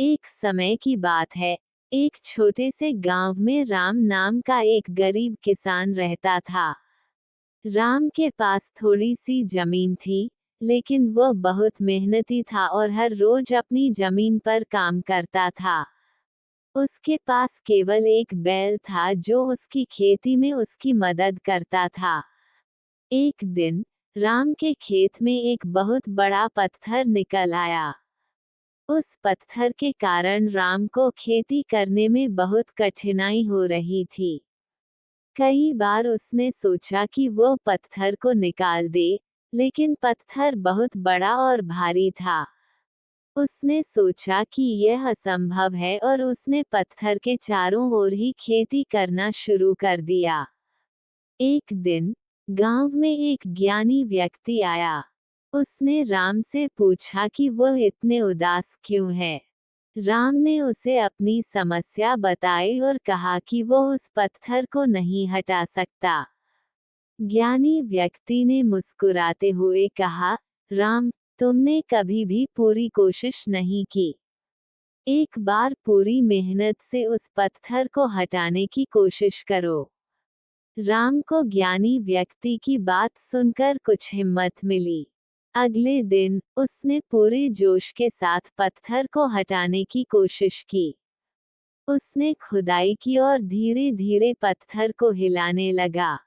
एक समय की बात है। एक छोटे से गांव में राम नाम का एक गरीब किसान रहता था। राम के पास थोड़ी सी जमीन थी, लेकिन वह बहुत मेहनती था और हर रोज अपनी जमीन पर काम करता था। उसके पास केवल एक बैल था जो उसकी खेती में उसकी मदद करता था। एक दिन राम के खेत में एक बहुत बड़ा पत्थर निकल आया। उस पत्थर के कारण राम को खेती करने में बहुत कठिनाई हो रही थी। कई बार उसने सोचा कि वो पत्थर को निकाल दे, लेकिन पत्थर बहुत बड़ा और भारी था। उसने सोचा कि यह असंभव है और उसने पत्थर के चारों ओर ही खेती करना शुरू कर दिया। एक दिन गांव में एक ज्ञानी व्यक्ति आया। उसने राम से पूछा कि वह इतने उदास क्यों है। राम ने उसे अपनी समस्या बताई और कहा कि वो उस पत्थर को नहीं हटा सकता। ज्ञानी व्यक्ति ने मुस्कुराते हुए कहा, राम, तुमने कभी भी पूरी कोशिश नहीं की। एक बार पूरी मेहनत से उस पत्थर को हटाने की कोशिश करो। राम को ज्ञानी व्यक्ति की बात सुनकर कुछ हिम्मत मिली। अगले दिन उसने पूरे जोश के साथ पत्थर को हटाने की कोशिश की। उसने खुदाई की और धीरे धीरे पत्थर को हिलाने लगा।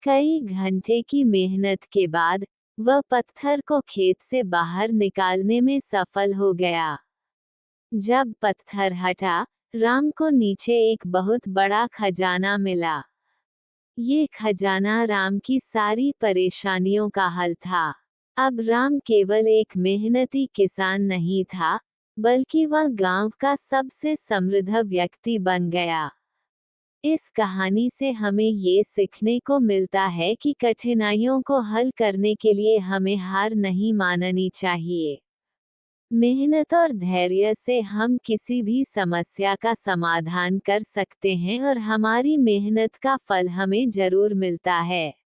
कई घंटे की मेहनत के बाद वह पत्थर को खेत से बाहर निकालने में सफल हो गया। जब पत्थर हटा, राम को नीचे एक बहुत बड़ा खजाना मिला। ये खजाना राम की सारी परेशानियों का हल था। अब राम केवल एक मेहनती किसान नहीं था, बल्कि वह गांव का सबसे समृद्ध व्यक्ति बन गया। इस कहानी से हमें ये सीखने को मिलता है कि कठिनाइयों को हल करने के लिए हमें हार नहीं माननी चाहिए। मेहनत और धैर्य से हम किसी भी समस्या का समाधान कर सकते हैं और हमारी मेहनत का फल हमें जरूर मिलता है।